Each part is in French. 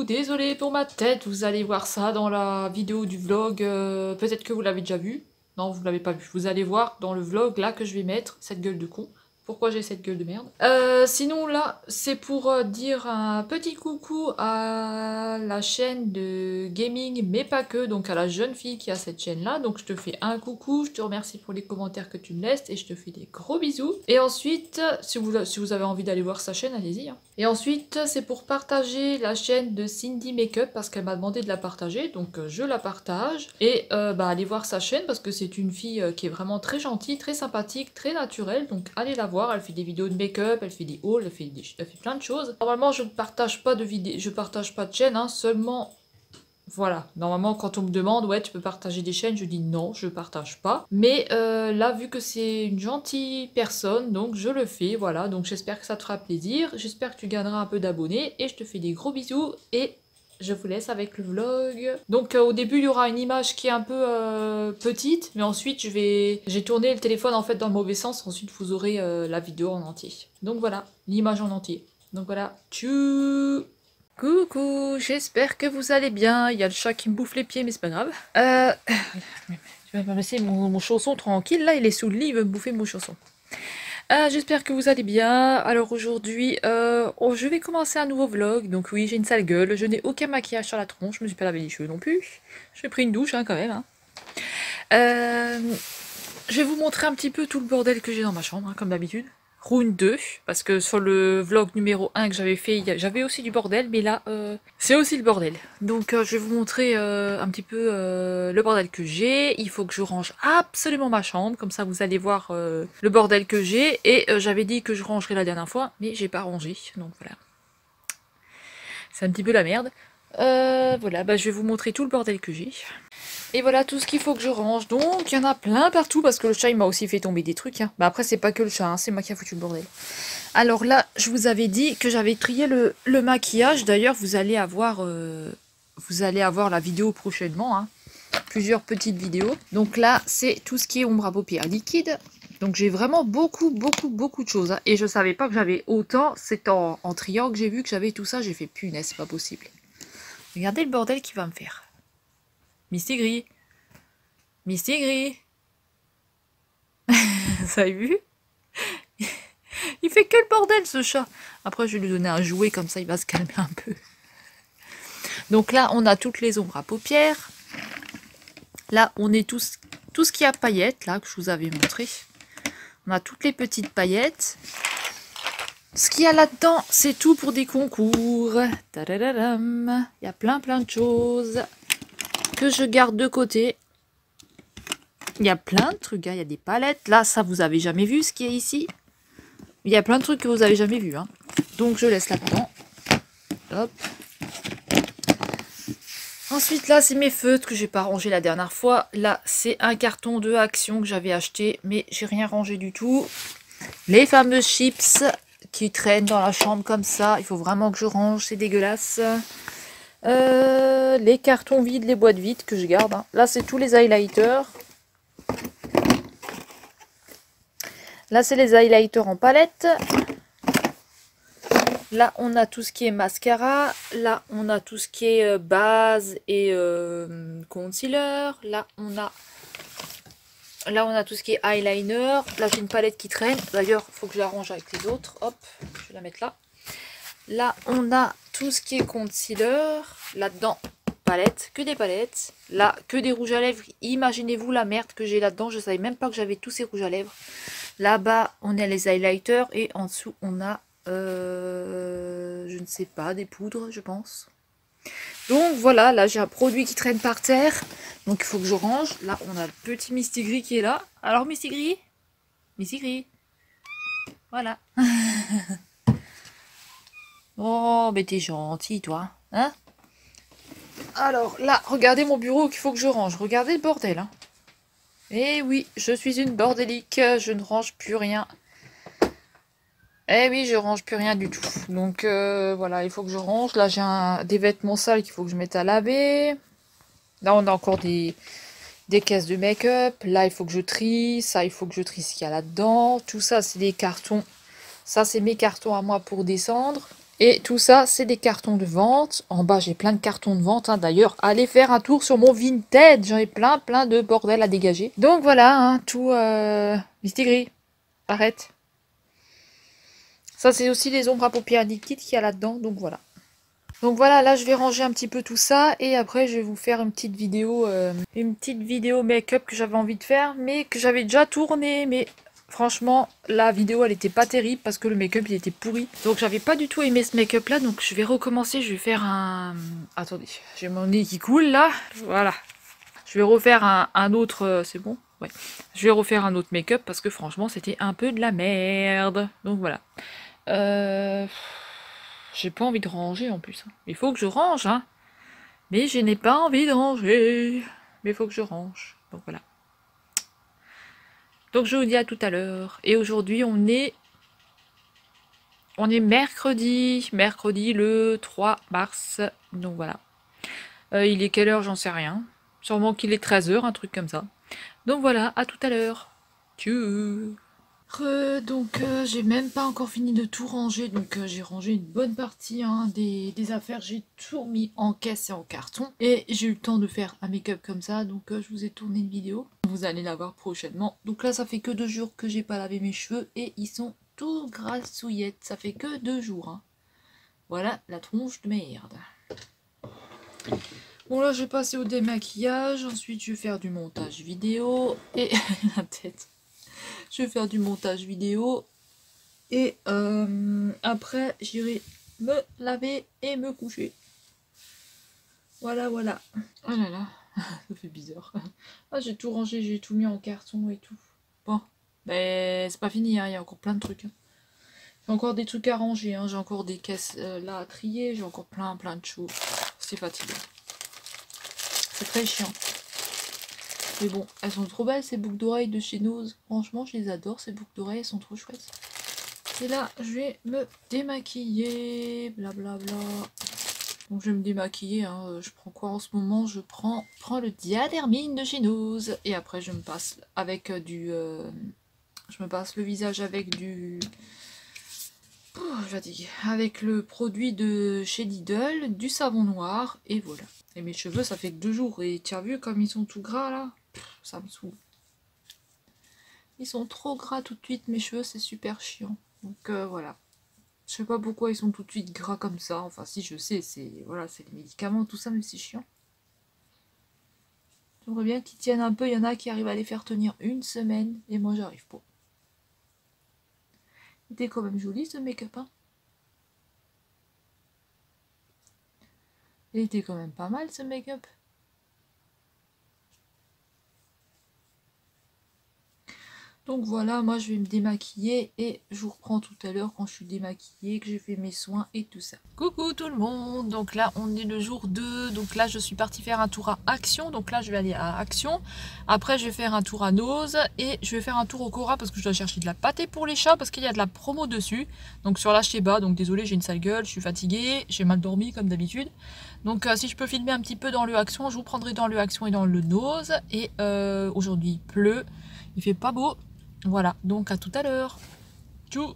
coucou, désolé pour ma tête, vous allez voir ça dans la vidéo du vlog, peut-être que vous l'avez déjà vu. Non, vous l'avez pas vu, vous allez voir dans le vlog là que je vais mettre, cette gueule de con. Pourquoi j'ai cette gueule de merde. Sinon là, c'est pour dire un petit coucou à la chaîne de gaming, mais pas que, donc à la jeune fille qui a cette chaîne là. Donc je te fais un coucou, je te remercie pour les commentaires que tu me laisses et je te fais des gros bisous. Et ensuite, si vous avez envie d'aller voir sa chaîne, allez-y. Hein. Et ensuite, c'est pour partager la chaîne de Cindy Makeup parce qu'elle m'a demandé de la partager, donc je la partage. Et allez voir sa chaîne parce que c'est une fille qui est vraiment très gentille, très sympathique, très naturelle, donc allez la voir. Elle fait des vidéos de make-up, elle fait des hauls, elle fait plein de choses. Normalement, je ne partage pas de vidéos, je partage pas de chaîne, hein, seulement... Voilà, normalement quand on me demande ouais tu peux partager des chaînes, je dis non, je partage pas. Mais là vu que c'est une gentille personne, donc je le fais, voilà. Donc j'espère que ça te fera plaisir, j'espère que tu gagneras un peu d'abonnés et je te fais des gros bisous et je vous laisse avec le vlog. Donc au début il y aura une image qui est un peu petite, mais ensuite j'ai tourné le téléphone en fait dans le mauvais sens, ensuite vous aurez la vidéo en entier. Donc voilà, l'image en entier. Donc voilà, tchou. Coucou, j'espère que vous allez bien. Il y a le chat qui me bouffe les pieds, mais c'est pas grave. Tu vas me laisser mon chausson tranquille. Là, il est sous le lit, il veut me bouffer mon chausson. J'espère que vous allez bien. Alors aujourd'hui, je vais commencer un nouveau vlog. Donc oui, j'ai une sale gueule. Je n'ai aucun maquillage sur la tronche. Je me suis pas lavé les cheveux non plus. J'ai pris une douche hein, quand même. Hein. Je vais vous montrer un petit peu tout le bordel que j'ai dans ma chambre, hein, comme d'habitude. Round 2, parce que sur le vlog numéro 1 que j'avais fait, j'avais aussi du bordel, mais là, c'est aussi le bordel. Donc je vais vous montrer un petit peu le bordel que j'ai. Il faut que je range absolument ma chambre, comme ça vous allez voir le bordel que j'ai. Et j'avais dit que je rangerais la dernière fois, mais j'ai pas rangé, donc voilà. C'est un petit peu la merde. Voilà, je vais vous montrer tout le bordel que j'ai. Et voilà tout ce qu'il faut que je range. Donc il y en a plein partout parce que le chat il m'a aussi fait tomber des trucs. Hein. Après c'est pas que le chat, hein, c'est moi qui a foutu le bordel. Alors là je vous avais dit que j'avais trié le maquillage. D'ailleurs vous allez avoir la vidéo prochainement. Hein. Plusieurs petites vidéos. Donc là c'est tout ce qui est ombre à paupières liquide. Donc j'ai vraiment beaucoup de choses. Hein. Et je savais pas que j'avais autant. C'est en triant que j'ai vu que j'avais tout ça. J'ai fait punaise, c'est pas possible. Regardez le bordel qu'il va me faire. Mistigris. Mistigris. Ça a vu? Il fait que le bordel ce chat. Après je vais lui donner un jouet comme ça il va se calmer un peu. Donc là on a toutes les ombres à paupières. Là on est tout ce qui a paillettes là que je vous avais montré. On a toutes les petites paillettes. Ce qu'il y a là-dedans c'est tout pour des concours. Tadadadam. Il y a plein de choses que je garde de côté. Il y a plein de trucs, hein. Il y a des palettes. Là, ça, vous avez jamais vu ce qui est ici. Il y a plein de trucs que vous avez jamais vu. Hein. Donc, je laisse là-dedans. Hop. Ensuite, là, c'est mes feutres que j'ai pas rangé la dernière fois. Là, c'est un carton de Action que j'avais acheté, mais j'ai rien rangé du tout. Les fameuses chips qui traînent dans la chambre comme ça. Il faut vraiment que je range, c'est dégueulasse. Les cartons vides, les boîtes vides que je garde. Hein. Là, c'est tous les highlighters. Là, c'est les highlighters en palette. Là, on a tout ce qui est mascara. Là, on a tout ce qui est base et concealer. Là, on a tout ce qui est eyeliner. Là, j'ai une palette qui traîne. D'ailleurs, il faut que je la range avec les autres. Hop, je vais la mettre là. Là, on a tout ce qui est concealer. Là-dedans, palette, que des palettes. Là, que des rouges à lèvres. Imaginez-vous la merde que j'ai là-dedans. Je ne savais même pas que j'avais tous ces rouges à lèvres. Là-bas, on a les highlighters. Et en dessous, on a, je ne sais pas, des poudres, je pense. Donc voilà, là, j'ai un produit qui traîne par terre. Donc, il faut que je range. Là, on a le petit Mistigris qui est là. Alors, Mistigris? Mistigris. Voilà. Oh, mais t'es gentil, toi. Hein? Alors, là, regardez mon bureau qu'il faut que je range. Regardez le bordel. Hein. Eh oui, je suis une bordélique. Je ne range plus rien. Eh oui, je range plus rien du tout. Donc, voilà, il faut que je range. Là, j'ai des vêtements sales qu'il faut que je mette à laver. Là, on a encore des caisses de make-up. Là, il faut que je trie. Ça, il faut que je trie ce qu'il y a là-dedans. Tout ça, c'est des cartons. Ça, c'est mes cartons à moi pour descendre. Et tout ça, c'est des cartons de vente. En bas, j'ai plein de cartons de vente. Hein. D'ailleurs, allez faire un tour sur mon Vinted. J'en ai plein de bordel à dégager. Donc voilà, hein, tout... Misty Gris, arrête. Ça, c'est aussi les ombres à paupières liquides qu'il y a là-dedans. Donc voilà. Donc voilà, là, je vais ranger un petit peu tout ça. Et après, je vais vous faire une petite vidéo make-up que j'avais envie de faire. Mais que j'avais déjà tourné. Mais... franchement, la vidéo, elle était pas terrible parce que le make-up, il était pourri. Donc, j'avais pas du tout aimé ce make-up là. Donc, je vais recommencer. Je vais faire un... attendez, j'ai mon nez qui coule là. Voilà. Je vais refaire un autre... c'est bon? Ouais. Je vais refaire un autre make-up parce que franchement, c'était un peu de la merde. Donc, voilà. J'ai pas envie de ranger en plus. Il faut que je range, hein. Mais je n'ai pas envie de ranger. Mais il faut que je range. Donc, voilà. Donc je vous dis à tout à l'heure. Et aujourd'hui on est mercredi le 3 mars. Donc voilà. Il est quelle heure, j'en sais rien. Sûrement qu'il est 13 h, un truc comme ça. Donc voilà, à tout à l'heure. Tchou. Donc j'ai même pas encore fini de tout ranger. Donc j'ai rangé une bonne partie hein, des affaires. J'ai tout mis en caisse et en carton. Et j'ai eu le temps de faire un make-up comme ça. Donc je vous ai tourné une vidéo. Vous allez la voir prochainement. Donc là ça fait que 2 jours que j'ai pas lavé mes cheveux. Et ils sont tout grassouillettes. Ça fait que 2 jours. Hein. Voilà la tronche de merde. Bon là je vais passer au démaquillage. Ensuite je vais faire du montage vidéo. Et la tête. Je vais faire du montage vidéo et après j'irai me laver et me coucher. Voilà, voilà. Oh là là, ça fait bizarre. Ah, j'ai tout rangé, j'ai tout mis en carton et tout. Bon, ben c'est pas fini, hein, il y a encore plein de trucs. Hein. J'ai encore des trucs à ranger, hein. J'ai encore des caisses là à trier, j'ai encore plein de choses. C'est fatigant. C'est très chiant. Mais bon, elles sont trop belles ces boucles d'oreilles de chez Nose. Franchement, je les adore, ces boucles d'oreilles, elles sont trop chouettes. Et là, je vais me démaquiller, blablabla. Donc je vais me démaquiller, hein. Je prends quoi en ce moment? Je prends le Diadermine de chez Nose. Et après, je me passe avec du... je me passe le visage avec du... avec le produit de chez Lidl, du savon noir, et voilà. Et mes cheveux, ça fait que 2 jours. Et tu as vu comme ils sont tout gras là? Ça me saoule. Ils sont trop gras tout de suite, mes cheveux, c'est super chiant. Donc voilà. Je sais pas pourquoi ils sont tout de suite gras comme ça. Enfin si, je sais, c'est voilà, c'est les médicaments, tout ça, mais c'est chiant. J'aimerais bien qu'ils tiennent un peu. Il y en a qui arrivent à les faire tenir 1 semaine. Et moi, j'arrive pas. Il était quand même joli ce make-up, hein. Il était quand même pas mal ce make-up. Donc voilà, moi je vais me démaquiller et je vous reprends tout à l'heure quand je suis démaquillée, que j'ai fait mes soins et tout ça. Coucou tout le monde, donc là on est le jour 2, donc là je suis partie faire un tour à Action, donc là je vais aller à Action, après je vais faire un tour à Nose et je vais faire un tour au Cora parce que je dois chercher de la pâtée pour les chats parce qu'il y a de la promo dessus, donc sur la Sheba, donc désolé j'ai une sale gueule, je suis fatiguée, j'ai mal dormi comme d'habitude, donc si je peux filmer un petit peu dans le Action, je vous prendrai dans le Action et dans le Nose, et aujourd'hui il pleut, il fait pas beau. Voilà, donc à tout à l'heure. Tchou.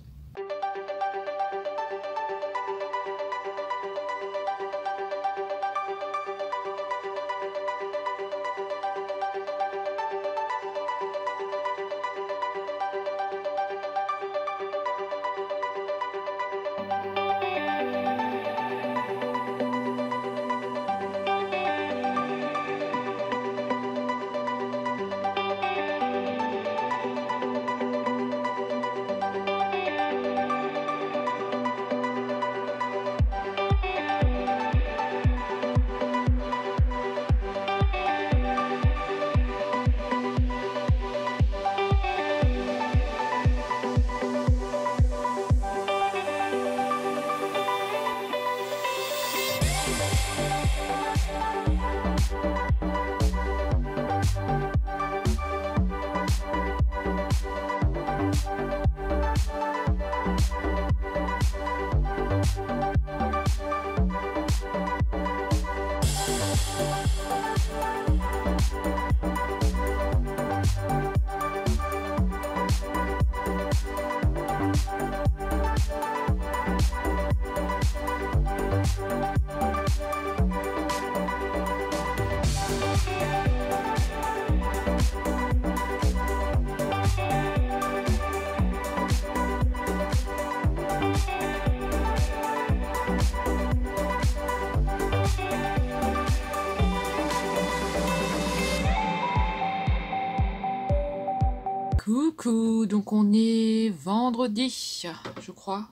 coucou, donc on est vendredi, je crois.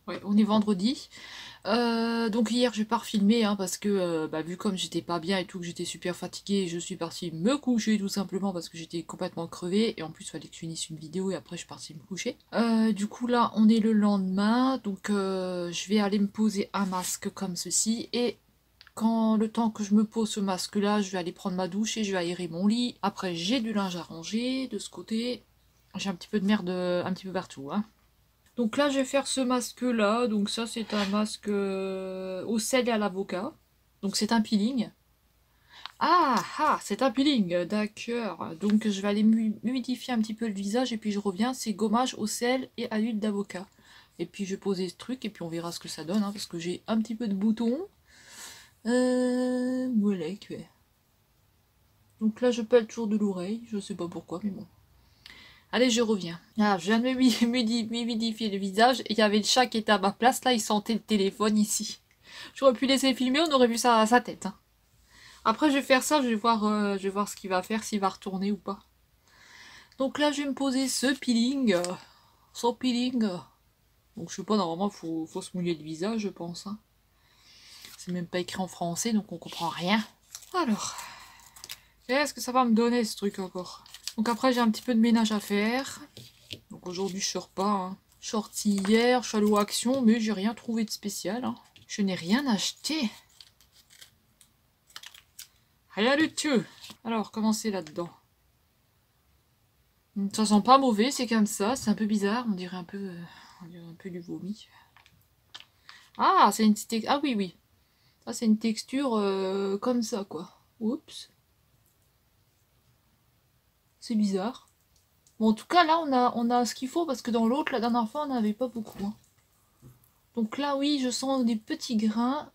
Ouais, on est vendredi. Donc hier j'ai pas refilmé hein, parce que vu comme j'étais pas bien et tout, que j'étais super fatiguée, je suis partie me coucher tout simplement parce que j'étais complètement crevée et en plus il fallait que je finisse une vidéo et après je suis partie me coucher. Du coup là on est le lendemain, donc je vais aller me poser un masque comme ceci et quand le temps que je me pose ce masque là, je vais aller prendre ma douche et je vais aérer mon lit. Après j'ai du linge à ranger de ce côté. J'ai un petit peu de merde un petit peu partout. Hein. Donc là je vais faire ce masque là. Donc ça c'est un masque au sel et à l'avocat. Donc c'est un peeling. C'est un peeling, d'accord. Donc je vais aller humidifier un petit peu le visage et puis je reviens. C'est gommage au sel et à l'huile d'avocat. Et puis je vais poser ce truc et puis on verra ce que ça donne. Hein, parce que j'ai un petit peu de boutons. Voilà, quoi. Donc là, je pèle toujours de l'oreille. Je sais pas pourquoi, mais bon. Allez, je reviens. Ah, je viens de m'humidifier le visage. Et il y avait le chat qui était à ma place. Là, il sentait le téléphone ici. J'aurais pu laisser filmer, on aurait vu ça à sa tête. Hein. Après, je vais faire ça. Je vais voir ce qu'il va faire, s'il va retourner ou pas. Donc là, je vais me poser ce peeling. Son peeling. Donc, je sais pas, normalement, faut se mouiller le visage, je pense. Hein. C'est même pas écrit en français, donc on comprend rien. Alors, qu'est-ce que ça va me donner ce truc encore? Donc après j'ai un petit peu de ménage à faire. Donc aujourd'hui je sors pas. Hein. Je suis sortie hier, je suis allée au Action, mais j'ai rien trouvé de spécial. Hein. Je n'ai rien acheté. Rien du tout. Alors comment c'est là-dedans? Ça sent pas mauvais, c'est comme ça, c'est un peu bizarre, on dirait un peu du vomi. Ah, c'est une petite... Ah oui, oui. Ça c'est une texture comme ça quoi. Oups. C'est bizarre. Bon, en tout cas, là, on a ce qu'il faut, parce que dans l'autre, la dernière fois, on n'avait pas beaucoup. Hein. Donc là, oui, je sens des petits grains.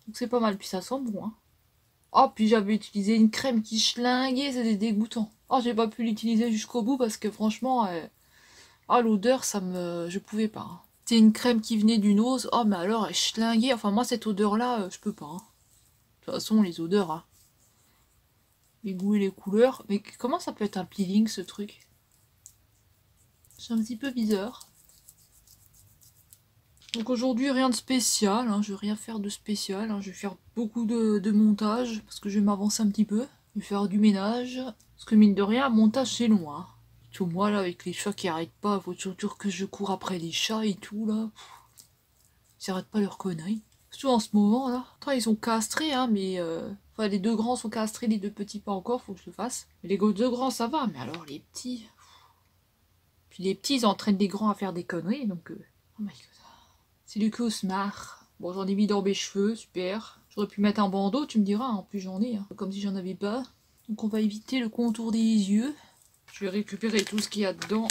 Donc c'est pas mal, puis ça sent bon. Hein. Oh, puis j'avais utilisé une crème qui schlinguait, c'était dégoûtant. Oh, j'ai pas pu l'utiliser jusqu'au bout, parce que franchement, l'odeur, ça me... Je pouvais pas. Hein. C'est une crème qui venait d'une ose. Oh, mais alors, elle schlinguait. Enfin, moi, cette odeur-là, je peux pas. Hein. De toute façon, les odeurs, hein. Les goûts et les couleurs. Mais comment ça peut être un peeling, ce truc? C'est un petit peu bizarre. Donc aujourd'hui rien de spécial, hein, je vais rien faire de spécial, hein, je vais faire beaucoup de montage parce que je vais m'avancer un petit peu, je vais faire du ménage, parce que mine de rien, un montage c'est long. Hein. Tout moi là avec les chats qui arrêtent pas, faut toujours que je cours après les chats et tout là, ils arrêtent pas leurs conneries. Surtout en ce moment là, attends, ils sont castrés hein, mais enfin les deux grands sont castrés, les deux petits pas encore, faut que je le fasse. Mais les deux grands ça va, mais alors les petits... Puis les petits ils entraînent les grands à faire des conneries donc... Oh my god. C'est du cauchemar. Bon, j'en ai mis dans mes cheveux, super. J'aurais pu mettre un bandeau, tu me diras, en plus j'en ai, hein. Comme si j'en avais pas. Donc on va éviter le contour des yeux. Je vais récupérer tout ce qu'il y a dedans.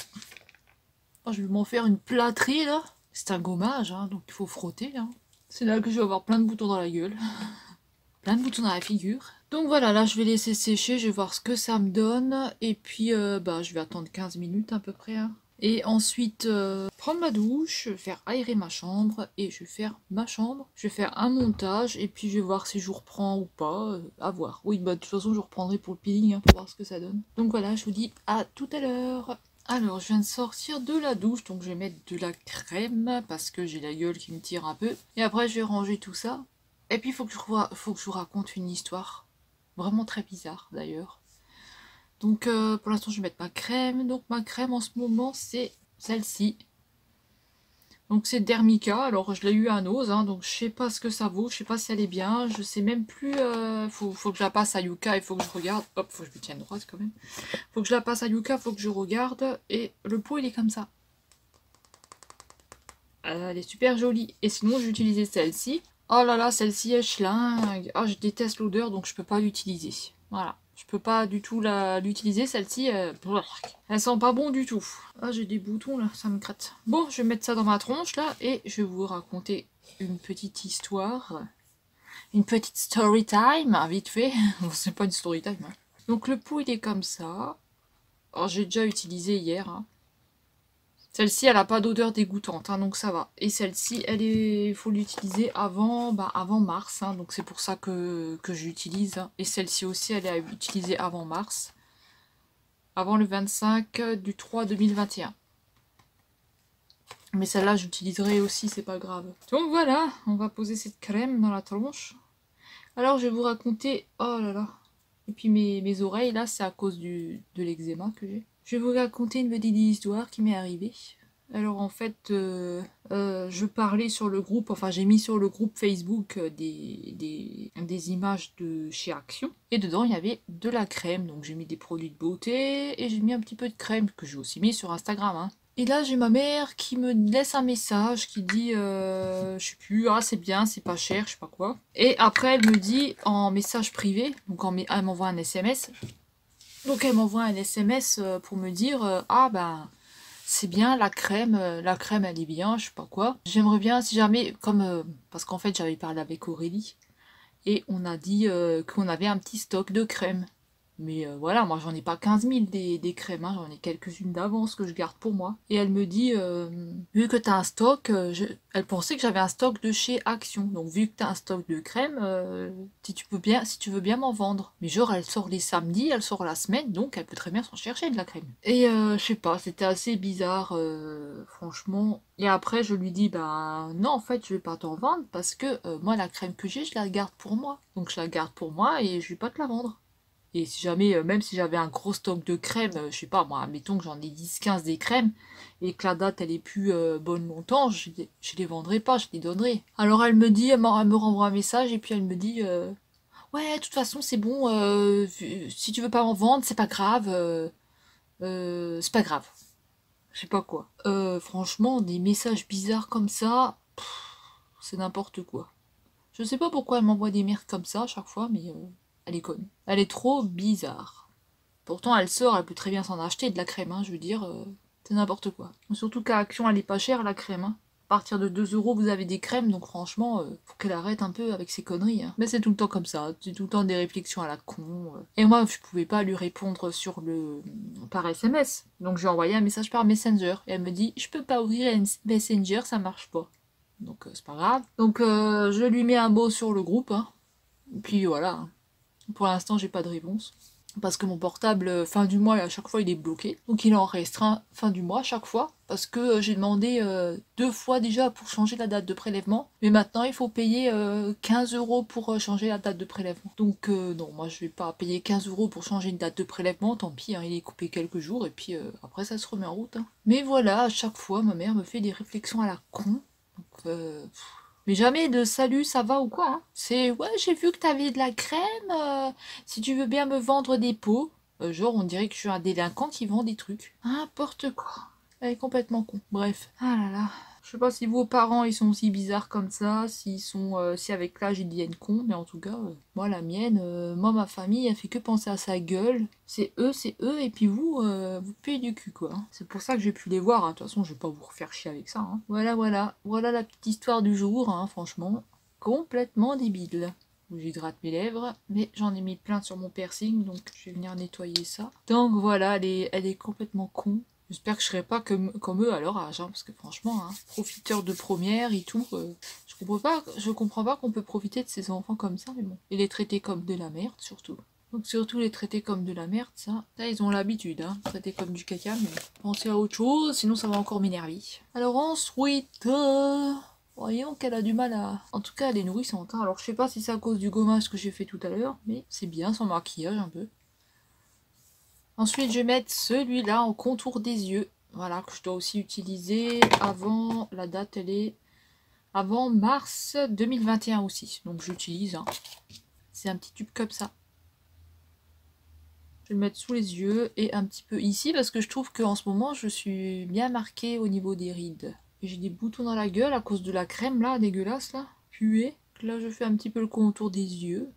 Oh, je vais m'en faire une plâtrée, là. C'est un gommage, hein, donc il faut frotter, là. C'est là que je vais avoir plein de boutons dans la gueule. Plein de boutons dans la figure. Donc voilà, là je vais laisser sécher, je vais voir ce que ça me donne. Et puis, je vais attendre 15 minutes à peu près, hein. Et ensuite, prendre ma douche, faire aérer ma chambre, et je vais faire ma chambre. Je vais faire un montage, et puis je vais voir si je reprends ou pas, à voir. Oui, de toute façon, je reprendrai pour le peeling, hein, pour voir ce que ça donne. Donc voilà, je vous dis à tout à l'heure. Alors, je viens de sortir de la douche, donc je vais mettre de la crème, parce que j'ai la gueule qui me tire un peu. Et après, je vais ranger tout ça. Et puis, faut que je vous raconte une histoire. Vraiment très bizarre, d'ailleurs. Donc pour l'instant je vais mettre ma crème. Donc ma crème en ce moment c'est celle-ci. Donc c'est Dermica. Alors je l'ai eu à Nose. Hein, donc je sais pas ce que ça vaut. Je sais pas si elle est bien. Je sais même plus. Faut que je la passe à Yuka. Il faut que je regarde. Hop, faut que je me tienne droite quand même. Faut que je la passe à Yuka. Faut que je regarde. Et le pot il est comme ça. Elle est super jolie. Et sinon j'ai utilisé celle-ci. Oh là là, celle-ci est schlingue. Ah, je déteste l'odeur donc je peux pas l'utiliser. Voilà. Je peux pas du tout l'utiliser, celle-ci, elle sent pas bon du tout. Ah, j'ai des boutons là, ça me gratte. Bon, je vais mettre ça dans ma tronche là, et je vais vous raconter une petite histoire. Une petite story time, vite fait. C'est pas une story time. Hein. Donc le pot, il est comme ça. Alors, j'ai déjà utilisé hier. Hein. Celle-ci, elle a pas d'odeur dégoûtante, hein, donc ça va. Et celle-ci, il faut l'utiliser avant mars, hein, donc c'est pour ça que j'utilise. Hein. Et celle-ci aussi, elle est à utiliser avant mars. avant le 25 du 3 2021. Mais celle-là, j'utiliserai aussi, c'est pas grave. Donc voilà, on va poser cette crème dans la tronche. Alors, je vais vous raconter... Oh là là. Et puis mes oreilles, là, c'est à cause de l'eczéma que j'ai. Je vais vous raconter une petite histoire qui m'est arrivée. Alors, en fait, je parlais sur le groupe... Enfin, j'ai mis sur le groupe Facebook des images de chez Action. Et dedans, il y avait de la crème. Donc, j'ai mis des produits de beauté et j'ai mis un petit peu de crème que j'ai aussi mis sur Instagram, hein. Et là, j'ai ma mère qui me laisse un message qui dit, je sais plus, ah c'est bien, c'est pas cher, je sais pas quoi. Et après, elle me dit en message privé, donc elle m'envoie un SMS. Donc elle m'envoie un SMS pour me dire, ah ben, c'est bien, la crème elle est bien, je sais pas quoi. J'aimerais bien, si jamais, comme, parce qu'en fait, j'avais parlé avec Aurélie, et on a dit qu'on avait un petit stock de crème. Mais voilà, moi j'en ai pas 15 000 des crèmes, hein, j'en ai quelques-unes d'avance que je garde pour moi. Et elle me dit, vu que tu as un stock, elle pensait que j'avais un stock de chez Action. Donc vu que tu as un stock de crème, si tu veux bien m'en vendre. Mais genre elle sort les samedis, elle sort la semaine, donc elle peut très bien s'en chercher de la crème. Et je sais pas, c'était assez bizarre, franchement. Et après je lui dis, bah non en fait je vais pas t'en vendre parce que moi la crème que j'ai, je la garde pour moi. Donc je la garde pour moi et je vais pas te la vendre. Et si jamais, même si j'avais un gros stock de crème, je sais pas, moi, admettons que j'en ai 10-15 des crèmes, et que la date, elle est plus bonne longtemps, je les vendrai pas, je les donnerai. Alors elle me dit, elle me renvoie un message, et puis elle me dit, ouais, de toute façon, c'est bon, si tu veux pas en vendre, c'est pas grave, c'est pas grave. Je sais pas quoi. Franchement, des messages bizarres comme ça, c'est n'importe quoi. Je sais pas pourquoi elle m'envoie des merdes comme ça à chaque fois, mais... elle est conne. Elle est trop bizarre. Pourtant, elle sort, elle peut très bien s'en acheter de la crème, hein, je veux dire, c'est n'importe quoi. Surtout qu'à Action, elle est pas chère, la crème, hein. À partir de 2 euros, vous avez des crèmes, donc franchement, faut qu'elle arrête un peu avec ses conneries, hein. Mais c'est tout le temps comme ça, c'est tout le temps des réflexions à la con. Et moi, je pouvais pas lui répondre par SMS. Donc j'ai envoyé un message par Messenger. Et elle me dit, je peux pas ouvrir Messenger, ça marche pas. Donc c'est pas grave. Donc je lui mets un mot sur le groupe, hein. Et puis voilà. Pour l'instant, j'ai pas de réponse. Parce que mon portable, fin du mois, à chaque fois, il est bloqué. Donc il est en restreint fin du mois, à chaque fois. Parce que j'ai demandé 2 fois déjà pour changer la date de prélèvement. Mais maintenant, il faut payer 15 euros pour changer la date de prélèvement. Donc non, moi, je vais pas payer 15 euros pour changer une date de prélèvement. Tant pis, hein, il est coupé quelques jours. Et puis après, ça se remet en route, hein. Mais voilà, à chaque fois, ma mère me fait des réflexions à la con. Donc... mais jamais de salut, ça va ou quoi, hein. C'est ouais, j'ai vu que t'avais de la crème, si tu veux bien me vendre des pots. Genre, on dirait que je suis un délinquant qui vend des trucs. N'importe quoi. Elle est complètement con. Bref. Ah là là. Je sais pas si vos parents ils sont aussi bizarres comme ça, s'ils sont, si avec l'âge ils deviennent cons, mais en tout cas, moi la mienne, moi ma famille, elle fait que penser à sa gueule. C'est eux, et puis vous payez du cul quoi, hein. C'est pour ça que j'ai pu les voir, hein. De toute façon je vais pas vous refaire chier avec ça, hein. Voilà la petite histoire du jour, hein, franchement, complètement débile. J'hydrate mes lèvres, mais j'en ai mis plein sur mon piercing, donc je vais venir nettoyer ça. Donc voilà, elle est complètement con. J'espère que je serai pas comme eux à leur âge, hein, parce que franchement, hein, profiteurs de première et tout, je comprends pas qu'on peut profiter de ces enfants comme ça, mais bon. Et les traiter comme de la merde, surtout. Donc surtout les traiter comme de la merde, ça ils ont l'habitude, hein, traiter comme du caca, mais pensez à autre chose, sinon ça va encore m'énerver. Alors ensuite... voyons qu'elle a du mal à... En tout cas, elle est nourrissante, hein. Alors je sais pas si c'est à cause du gommage que j'ai fait tout à l'heure, mais c'est bien son maquillage un peu. Ensuite, je vais mettre celui-là en contour des yeux. Voilà, que je dois aussi utiliser avant... La date, elle est... avant mars 2021 aussi. Donc j'utilise, hein. C'est un petit tube comme ça. Je vais le mettre sous les yeux et un petit peu ici parce que je trouve qu'en ce moment, je suis bien marquée au niveau des rides. Et j'ai des boutons dans la gueule à cause de la crème, là, dégueulasse, là. Puée. Là, je fais un petit peu le contour des yeux.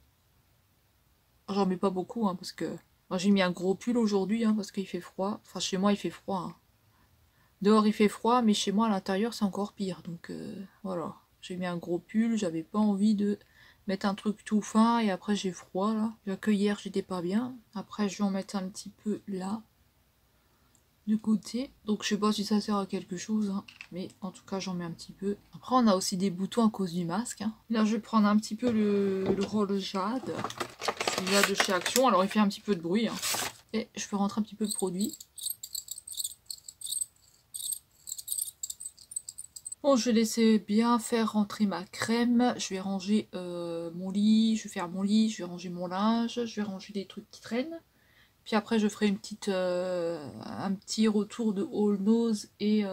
J'en mets pas beaucoup, hein, parce que... Moi, j'ai mis un gros pull aujourd'hui, hein, parce qu'il fait froid. Enfin, chez moi, il fait froid, hein. Dehors, il fait froid, mais chez moi, à l'intérieur, c'est encore pire. Donc, voilà. J'ai mis un gros pull. J'avais pas envie de mettre un truc tout fin. Et après, j'ai froid, là. Déjà que hier, j'étais pas bien. Après, je vais en mettre un petit peu là. Du côté. Donc, je sais pas si ça sert à quelque chose, hein, mais en tout cas, j'en mets un petit peu. Après, on a aussi des boutons à cause du masque, hein. Là, je vais prendre un petit peu le rôle jade. Celui-là de chez Action. Alors, il fait un petit peu de bruit, hein. Et je peux rentrer un petit peu de produit. Bon, je vais laisser bien faire rentrer ma crème. Je vais ranger mon lit, je vais faire mon lit, je vais ranger mon linge, je vais ranger des trucs qui traînent. Puis après, je ferai un petit retour de All Nose et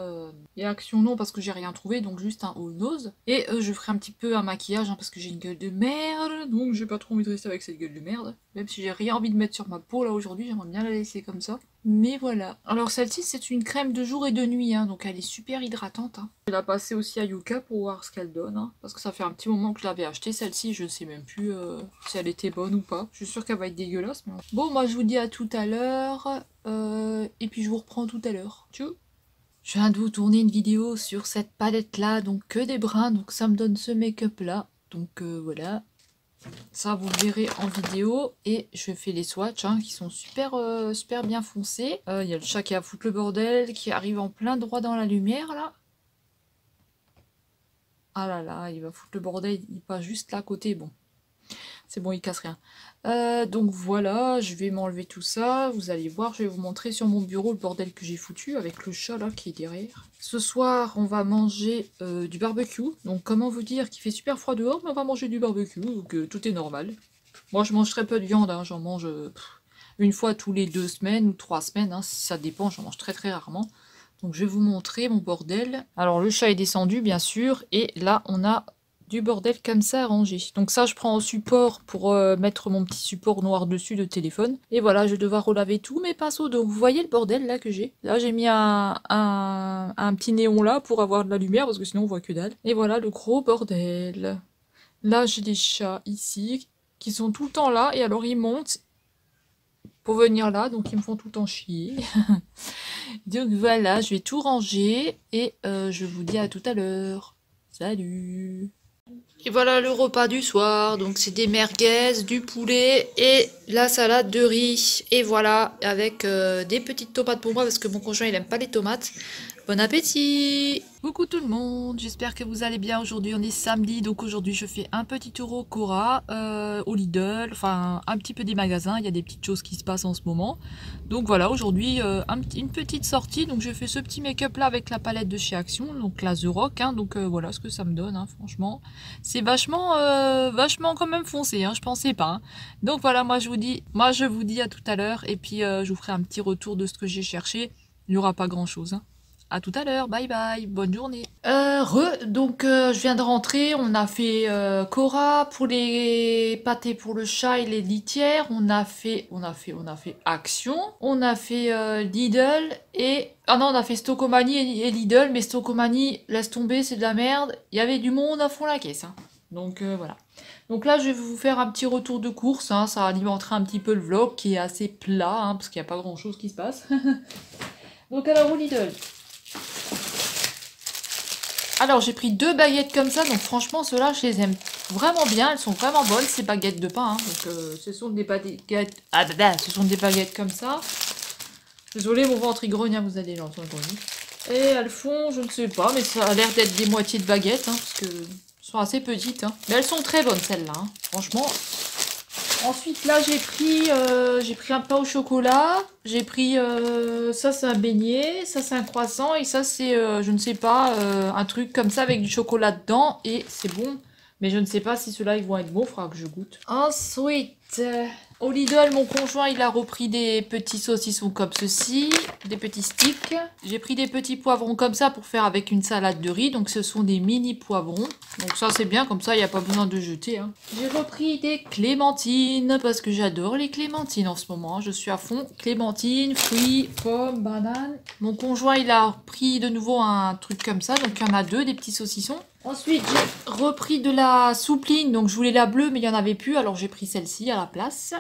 Action Non parce que j'ai rien trouvé, donc juste un All Nose. Et je ferai un petit peu un maquillage parce que j'ai une gueule de merde, donc j'ai pas trop envie de rester avec cette gueule de merde. Même si j'ai rien envie de mettre sur ma peau là aujourd'hui, j'aimerais bien la laisser comme ça. Mais voilà. Alors celle-ci, c'est une crème de jour et de nuit, hein, donc elle est super hydratante. Hein. Je vais la passer aussi à Yuka pour voir ce qu'elle donne, hein, parce que ça fait un petit moment que je l'avais achetée. Celle-ci, je sais même plus si elle était bonne ou pas. Je suis sûre qu'elle va être dégueulasse. Mais... Bon, moi je vous dis à tout à l'heure, et puis je vous reprends tout à l'heure. Tchou. Je viens de vous tourner une vidéo sur cette palette-là, donc que des bruns, donc ça me donne ce make-up-là. Donc voilà. Ça, vous le verrez en vidéo. Et je fais les swatchs hein, qui sont super, super bien foncés. Il y a le chat qui a foutu le bordel, qui arrive en plein droit dans la lumière, là. Ah là là, il va foutre le bordel, il passe juste là à côté. Bon, c'est bon, il casse rien. Donc voilà, je vais m'enlever tout ça. Vous allez voir, je vais vous montrer sur mon bureau le bordel que j'ai foutu avec le chat là qui est derrière. Ce soir, on va manger du barbecue. Donc comment vous dire qu'il fait super froid dehors, mais on va manger du barbecue, donc tout est normal. Moi, je mange très peu de viande, hein. J'en mange une fois tous les 2 semaines ou 3 semaines, hein. Ça dépend, j'en mange très très rarement. Donc je vais vous montrer mon bordel. Alors le chat est descendu bien sûr, et là on a du bordel comme ça à ranger. Donc ça je prends en support pour mettre mon petit support noir dessus de téléphone. Et voilà, je vais devoir relaver tous mes pinceaux. Donc vous voyez le bordel là que j'ai. Là j'ai mis un petit néon là pour avoir de la lumière parce que sinon on voit que dalle. Et voilà le gros bordel. Là j'ai des chats ici qui sont tout le temps là et alors ils montent pour venir là, donc ils me font tout le temps chier. Donc voilà, je vais tout ranger et je vous dis à tout à l'heure. Salut! Et voilà le repas du soir, donc c'est des merguez, du poulet et la salade de riz. Et voilà, avec des petites tomates pour moi parce que mon conjoint il aime pas les tomates. Bon appétit! Coucou tout le monde, j'espère que vous allez bien. Aujourd'hui on est samedi, donc aujourd'hui je fais un petit tour au Cora, au Lidl, enfin un petit peu des magasins, il y a des petites choses qui se passent en ce moment. Donc voilà, aujourd'hui une petite sortie, donc je fais ce petit make-up là avec la palette de chez Action, donc la The Rock, hein, donc voilà ce que ça me donne, hein, franchement. C'est vachement quand même foncé, hein, je pensais pas. Hein. Donc voilà, moi je vous dis à tout à l'heure, et puis je vous ferai un petit retour de ce que j'ai cherché. Il n'y aura pas grand chose. Hein. À tout à l'heure, bye bye, bonne journée. Donc je viens de rentrer, on a fait Cora pour les pâtés pour le chat et les litières, on a fait Action, on a fait Lidl et... Ah non, on a fait Stocomanie et Lidl, mais Stocomanie, laisse tomber, c'est de la merde, il y avait du monde à fond la caisse. Hein. Donc voilà. Donc là, je vais vous faire un petit retour de course, hein, ça alimentera un petit peu le vlog qui est assez plat, hein, parce qu'il n'y a pas grand chose qui se passe. Donc alors au Lidl. Alors j'ai pris 2 baguettes comme ça, donc franchement ceux-là je les aime vraiment bien, elles sont vraiment bonnes ces baguettes de pain, hein. Donc ce sont des baguettes, ce sont des baguettes comme ça. Désolée mon ventre il grogne, hein, vous allez l'entendre grogner. Et elles font, je ne sais pas, mais ça a l'air d'être des moitiés de baguettes, hein, parce que elles sont assez petites, hein. Mais elles sont très bonnes celles-là, hein, franchement. Ensuite là j'ai pris un pain au chocolat, j'ai pris ça c'est un beignet, ça c'est un croissant et ça c'est je ne sais pas un truc comme ça avec du chocolat dedans et c'est bon, mais je ne sais pas si ceux-là ils vont être bons, il faudra que je goûte. Ensuite au Lidl mon conjoint il a repris des petits saucissons comme ceci, des petits sticks. J'ai pris des petits poivrons comme ça pour faire avec une salade de riz, donc ce sont des mini poivrons. Donc ça c'est bien, comme ça il n'y a pas besoin de jeter. Hein. J'ai repris des clémentines parce que j'adore les clémentines en ce moment. Hein. Je suis à fond. Clémentines, fruits, pommes, bananes. Mon conjoint il a repris de nouveau un truc comme ça, donc il y en a 2, des petits saucissons. Ensuite j'ai repris de la soupline, donc je voulais la bleue mais il n'y en avait plus, alors j'ai pris celle-ci à la place.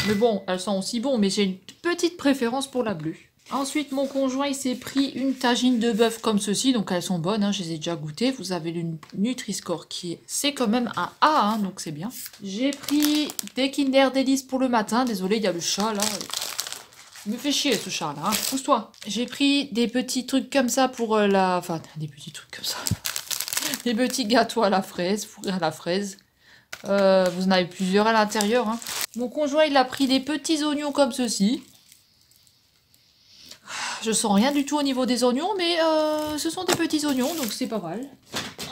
Mais bon, elles sont aussi bonnes, mais j'ai une petite préférence pour la bleue. Ensuite, mon conjoint, il s'est pris une tagine de bœuf comme ceci, donc elles sont bonnes, hein, je les ai déjà goûtées. Vous avez le Nutri-Score qui est... C'est quand même un A, hein, donc c'est bien. J'ai pris des Kinder Délices pour le matin, désolé, il y a le chat là. Il me fait chier ce chat là, hein. Pousse-toi. J'ai pris des petits trucs comme ça pour la... Enfin, des petits trucs comme ça. Des petits gâteaux à la fraise, fourrés à la fraise. Vous en avez plusieurs à l'intérieur, hein. Mon conjoint, il a pris des petits oignons comme ceci. Je sens rien du tout au niveau des oignons, mais ce sont des petits oignons, donc c'est pas mal.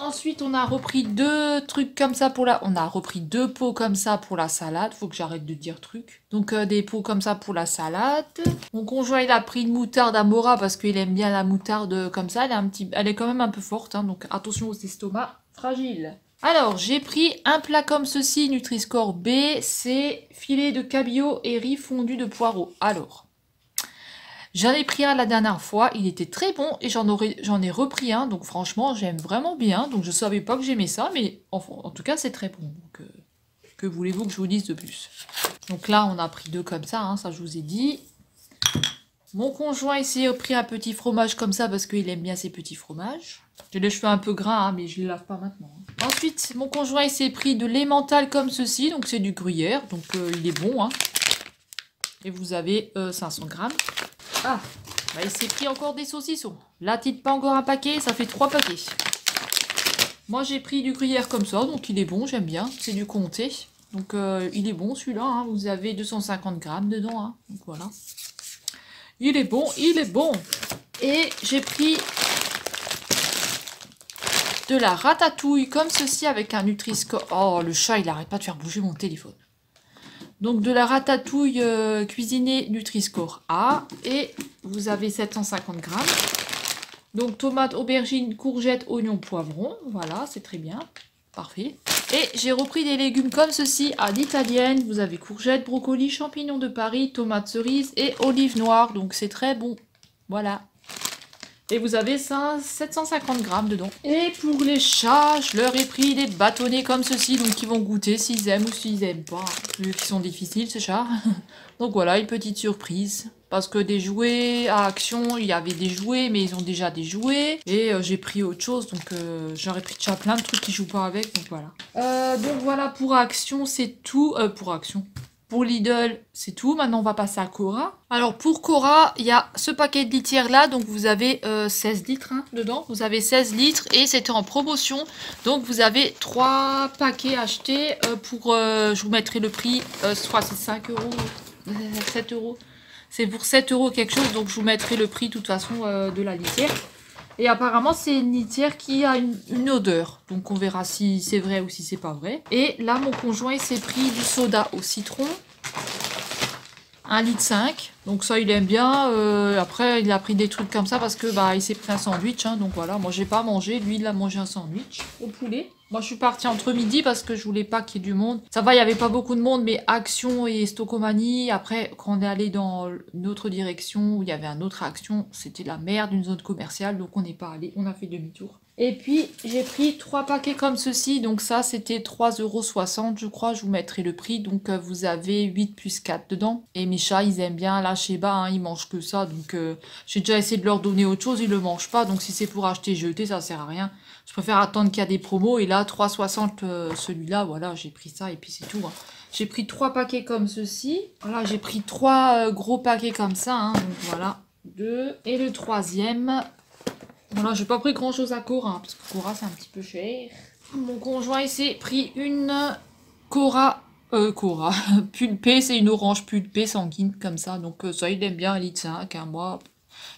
Ensuite, on a repris deux trucs comme ça pour la... On a repris deux pots comme ça pour la salade. Faut que j'arrête de dire truc. Donc, des pots comme ça pour la salade. Mon conjoint, il a pris une moutarde Amora parce qu'il aime bien la moutarde comme ça. Elle est quand même un peu forte, hein, donc attention aux estomacs fragiles. Alors, j'ai pris un plat comme ceci, Nutri-Score B. C'est filet de cabillaud et riz fondu de poireaux. Alors... J'en ai pris un la dernière fois, il était très bon et j'en ai repris un, donc franchement j'aime vraiment bien. Donc je savais pas que j'aimais ça, mais en tout cas c'est très bon. Donc que voulez-vous que je vous dise de plus? Donc là on a pris deux comme ça, hein, ça je vous ai dit. Mon conjoint ici a pris un petit fromage comme ça parce qu'il aime bien ses petits fromages. J'ai les cheveux un peu gras, hein, mais je les lave pas maintenant. Hein. Ensuite mon conjoint il s'est pris de l'emmental comme ceci, donc c'est du gruyère, donc il est bon. Hein. Et vous avez 500 grammes. Ah, bah il s'est pris encore des saucissons. Là, titre pas encore un paquet, ça fait 3 paquets. Moi, j'ai pris du gruyère comme ça, donc il est bon, j'aime bien. C'est du comté. Donc, il est bon celui-là. Hein. Vous avez 250 grammes dedans. Hein. Donc, voilà. Il est bon, il est bon. Et j'ai pris de la ratatouille comme ceci avec un Nutri-Score. Oh, le chat, il arrête pas de faire bouger mon téléphone. Donc de la ratatouille cuisinée Nutri-Score A. Et vous avez 750 grammes. Donc tomates, aubergines, courgettes, oignons, poivrons. Voilà, c'est très bien. Parfait. Et j'ai repris des légumes comme ceci à l'italienne. Vous avez courgettes, brocolis, champignons de Paris, tomates cerises et olives noires. Donc c'est très bon. Voilà. Et vous avez 750 grammes dedans. Et pour les chats, je leur ai pris des bâtonnets comme ceci. Donc ils vont goûter s'ils aiment ou s'ils aiment pas. Vu qu'ils sont difficiles ces chats. Donc voilà, une petite surprise. Parce que des jouets à Action, il y avait des jouets, mais ils ont déjà des jouets. Et j'ai pris autre chose, donc j'aurais pris déjà plein de trucs qui jouent pas avec, donc voilà. Donc voilà, pour Action, c'est tout. Pour Action. Pour Lidl, c'est tout. Maintenant, on va passer à Cora. Alors, pour Cora, il y a ce paquet de litière là. Donc, vous avez 16 litres hein, dedans. Vous avez 16 litres et c'était en promotion. Donc, vous avez 3 paquets achetés pour... je vous mettrai le prix. Je crois que c'est 5 euros. 7 euros. C'est pour 7 euros quelque chose. Donc, je vous mettrai le prix de toute façon de la litière. Et apparemment, c'est une litière qui a une odeur. Donc, on verra si c'est vrai ou si c'est pas vrai. Et là, mon conjoint, il s'est pris du soda au citron. 1,5 litre. Donc, ça, il aime bien. Après, il a pris des trucs comme ça parce que bah il s'est pris un sandwich. Hein, donc, voilà. Moi, j'ai pas mangé. Lui, il a mangé un sandwich au poulet. Moi, je suis partie entre midi parce que je voulais pas qu'il y ait du monde. Ça va, il n'y avait pas beaucoup de monde, mais Action et Stocomanie. Après, quand on est allé dans une autre direction où il y avait un autre Action, c'était la merde, une zone commerciale. Donc, on n'est pas allé. On a fait demi-tour. Et puis, j'ai pris 3 paquets comme ceci. Donc, ça, c'était 3,60 €, je crois. Je vous mettrai le prix. Donc, vous avez 8 plus 4 dedans. Et mes chats, ils aiment bien. Là, chez bas, hein, ils mangent que ça. Donc, j'ai déjà essayé de leur donner autre chose. Ils le mangent pas. Donc, si c'est pour acheter jeter, ça sert à rien. Je préfère attendre qu'il y a des promos. Et là, 3,60 celui-là. Voilà, j'ai pris ça. Et puis, c'est tout. Hein. J'ai pris 3 paquets comme ceci. Voilà, j'ai pris 3 gros paquets comme ça. Hein. Donc, voilà. 2. Et le troisième... Voilà, j'ai pas pris grand chose à Cora, hein, parce que Cora c'est un petit peu cher. Mon conjoint il s'est pris une Cora pulpée, c'est une orange pulpée sanguine comme ça. Donc ça il aime bien 1,5 litre. Hein, moi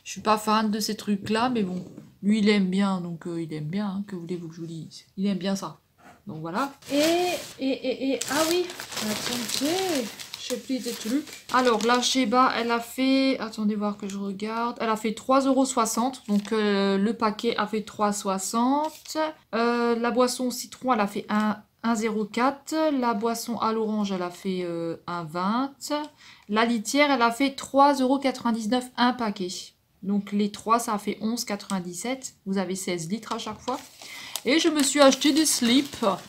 je suis pas fan de ces trucs là, mais bon, lui il aime bien, donc il aime bien, hein, que voulez-vous que je vous dise. Il aime bien ça. Donc voilà. Et ah oui, attendez. J'ai pris des trucs. Alors là, chez bas, elle a fait... Attendez voir que je regarde. Elle a fait 3,60 €. Donc le paquet a fait 3,60 €. La boisson au citron, elle a fait 1,04 €. La boisson à l'orange, elle a fait 1,20 €. La litière, elle a fait 3,99 € un paquet. Donc les 3, ça a fait 11,97 €. Vous avez 16 litres à chaque fois. Et je me suis acheté des slippers.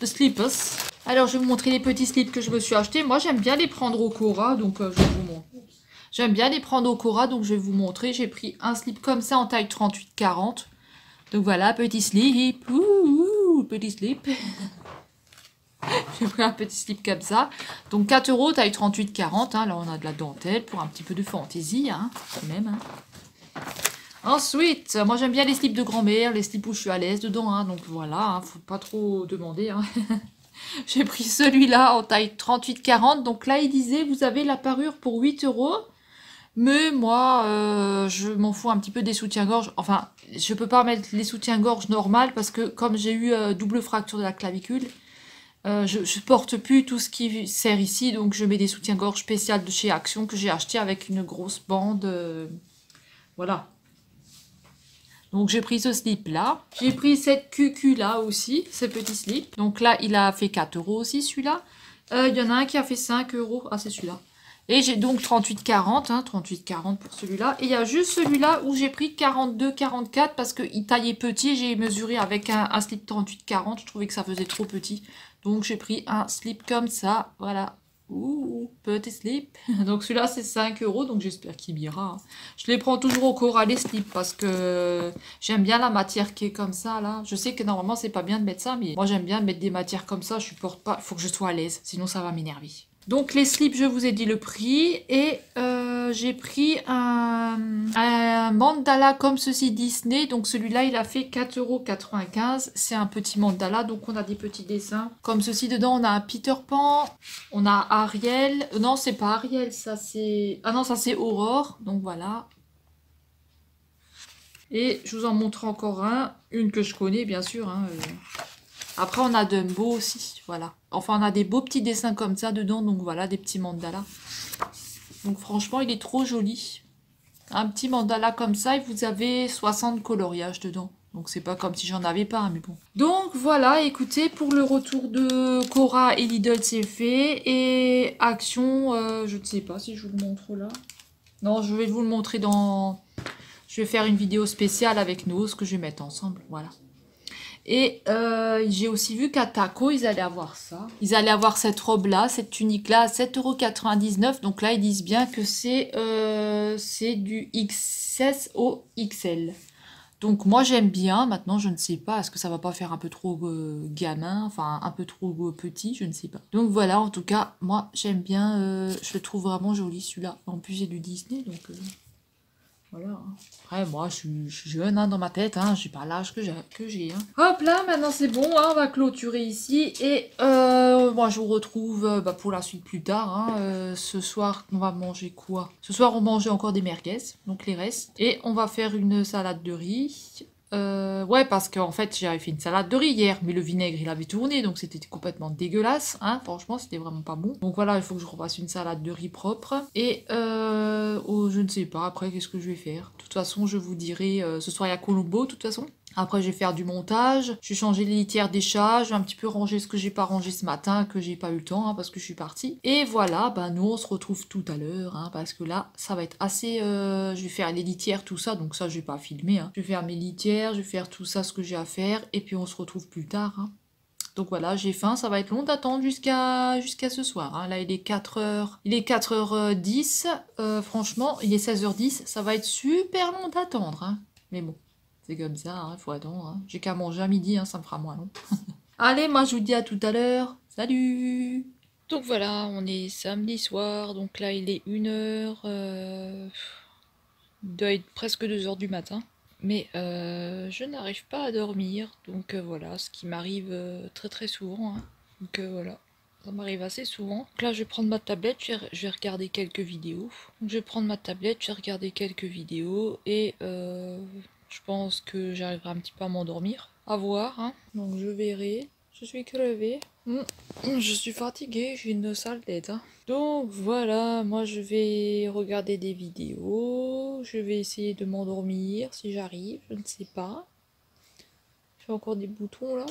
Alors, je vais vous montrer les petits slips que je me suis achetés. Moi, j'aime bien les prendre au Cora, donc je vais vous montrer. J'aime bien les prendre au Cora, donc je vais vous montrer. J'ai pris un slip comme ça en taille 38-40. Donc voilà, petit slip. Ouh, petit slip. J'ai pris un petit slip comme ça. Donc 4 €, taille 38-40. Hein. Là, on a de la dentelle pour un petit peu de fantaisie, hein, quand même. Hein. Ensuite, moi j'aime bien les slips de grand-mère, les slips où je suis à l'aise dedans, hein, donc voilà, hein, faut pas trop demander. Hein. J'ai pris celui-là en taille 38-40. Donc là, il disait, vous avez la parure pour 8 €. Mais moi, je m'en fous un petit peu des soutiens-gorge. Enfin, je peux pas mettre les soutiens-gorge normales parce que comme j'ai eu double fracture de la clavicule, je porte plus tout ce qui sert ici. Donc je mets des soutiens-gorge spéciales de chez Action que j'ai acheté avec une grosse bande. Voilà. Donc j'ai pris ce slip là. J'ai pris cette QQ là aussi, ce petit slip. Donc là, il a fait 4 € aussi celui-là. Il y en a un qui a fait 5 €. Ah, c'est celui-là. Et j'ai donc 38-40, hein, 38-40 pour celui-là. Et il y a juste celui-là où j'ai pris 42-44 parce qu'il taillait petit. J'ai mesuré avec un slip 38-40. Je trouvais que ça faisait trop petit. Donc j'ai pris un slip comme ça. Voilà. Ouh, petit slip. Donc celui-là c'est 5 €. Donc j'espère qu'il m'ira. Je les prends toujours au Cora les slips parce que j'aime bien la matière qui est comme ça là. Je sais que normalement c'est pas bien de mettre ça. Mais moi j'aime bien mettre des matières comme ça. Je supporte pas. Il faut que je sois à l'aise. Sinon ça va m'énerver. Donc les slips, je vous ai dit le prix. Et j'ai pris un mandala comme ceci Disney. Donc celui-là, il a fait 4,95 €. C'est un petit mandala. Donc on a des petits dessins comme ceci. Dedans, on a un Peter Pan. On a Ariel. Non, c'est pas Ariel. Ça, c'est... Ah non, ça, c'est Aurore. Donc voilà. Et je vous en montre encore un. Une que je connais, bien sûr. Hein, Après, on a Dumbo aussi, voilà. Enfin, on a des beaux petits dessins comme ça dedans, donc voilà, des petits mandalas. Donc franchement, il est trop joli. Un petit mandala comme ça, et vous avez 60 coloriages dedans. Donc c'est pas comme si j'en avais pas, mais bon. Donc voilà, écoutez, pour le retour de Cora et Lidl, c'est fait. Et Action, je ne sais pas si je vous le montre là. Non, je vais vous le montrer dans... Je vais faire une vidéo spéciale avec Noz que je vais mettre ensemble, voilà. Et j'ai aussi vu qu'à Taco, ils allaient avoir ça. Ils allaient avoir cette robe-là, cette tunique-là à 7,99 €. Donc là, ils disent bien que c'est du XS au XL. Donc moi, j'aime bien. Maintenant, je ne sais pas. Est-ce que ça va pas faire un peu trop gamin? Enfin, un peu trop petit, je ne sais pas. Donc voilà, en tout cas, moi, j'aime bien. Je le trouve vraiment joli, celui-là. En plus, j'ai du Disney, donc... Voilà. Après, moi, je suis jeune hein, dans ma tête. Hein, j'ai pas l'âge que j'ai. Hein. Hop là, maintenant c'est bon. Hein, on va clôturer ici. Et moi, je vous retrouve pour la suite plus tard. Hein. Ce soir, on va manger quoi? Ce soir, on mangeait encore des merguez. Donc les restes. Et on va faire une salade de riz. Ouais, parce qu'en fait, j'avais fait une salade de riz hier, mais le vinaigre, il avait tourné, donc c'était complètement dégueulasse, hein, franchement, c'était vraiment pas bon. Donc voilà, il faut que je refasse une salade de riz propre, et je ne sais pas, après, qu'est-ce que je vais faire? De toute façon, je vous dirai, ce soir, il y a Colombo, de toute façon. Après, je vais faire du montage, je vais changer les litières des chats, je vais un petit peu ranger ce que j'ai pas rangé ce matin, que j'ai pas eu le temps, hein, parce que je suis partie. Et voilà, nous, on se retrouve tout à l'heure, hein, parce que là, ça va être assez... je vais faire les litières, tout ça, donc ça, je vais pas filmer. Hein. Je vais faire mes litières, je vais faire tout ça, ce que j'ai à faire, et puis on se retrouve plus tard. Hein. Donc voilà, j'ai faim, ça va être long d'attendre jusqu'à ce soir. Hein. Là, il est 4h10, franchement, il est 16h10, ça va être super long d'attendre. Hein. Mais bon. C'est comme ça, il faut attendre. Hein. J'ai qu'à manger à midi, hein, ça me fera moins long. Allez, moi je vous dis à tout à l'heure. Salut! Donc voilà, on est samedi soir, donc là il est 1h. Il doit être presque 2h du matin. Mais je n'arrive pas à dormir, donc voilà, ce qui m'arrive très très souvent. Hein. Donc voilà. Ça m'arrive assez souvent. Donc là, je vais prendre ma tablette, je vais regarder quelques vidéos. Donc, je vais prendre ma tablette, je vais regarder quelques vidéos et je pense que j'arriverai un petit peu à m'endormir. À voir, hein. Donc je verrai. Je suis crevée. Je suis fatiguée, j'ai une sale tête. Hein. Donc voilà, moi je vais regarder des vidéos. Je vais essayer de m'endormir si j'arrive, je ne sais pas. J'ai encore des boutons là.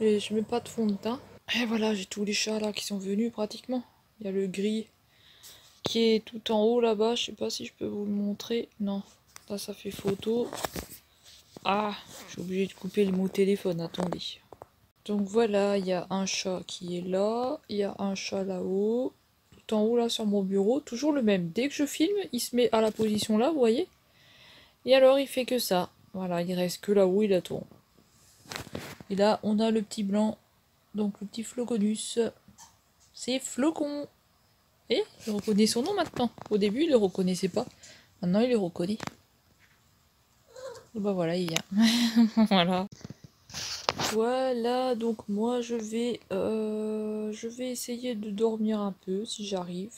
Et je mets pas de fond de teint. Et voilà, j'ai tous les chats là qui sont venus pratiquement. Il y a le gris qui est tout en haut là-bas. Je sais pas si je peux vous le montrer. Non, là ça fait photo. Ah, je suis obligée de couper le mot téléphone, attendez. Donc voilà, il y a un chat qui est là. Il y a un chat là-haut. Tout en haut là sur mon bureau. Toujours le même. Dès que je filme, il se met à la position là, vous voyez. Et alors il fait que ça. Voilà, il reste que là-haut, il attend. Et là, on a le petit blanc. Donc le petit Floconus, c'est Flocon. Et je reconnais son nom maintenant. Au début, il ne le reconnaissait pas. Maintenant, il le reconnaît. Et bah voilà, il vient. Voilà. Voilà, donc moi je vais essayer de dormir un peu si j'arrive.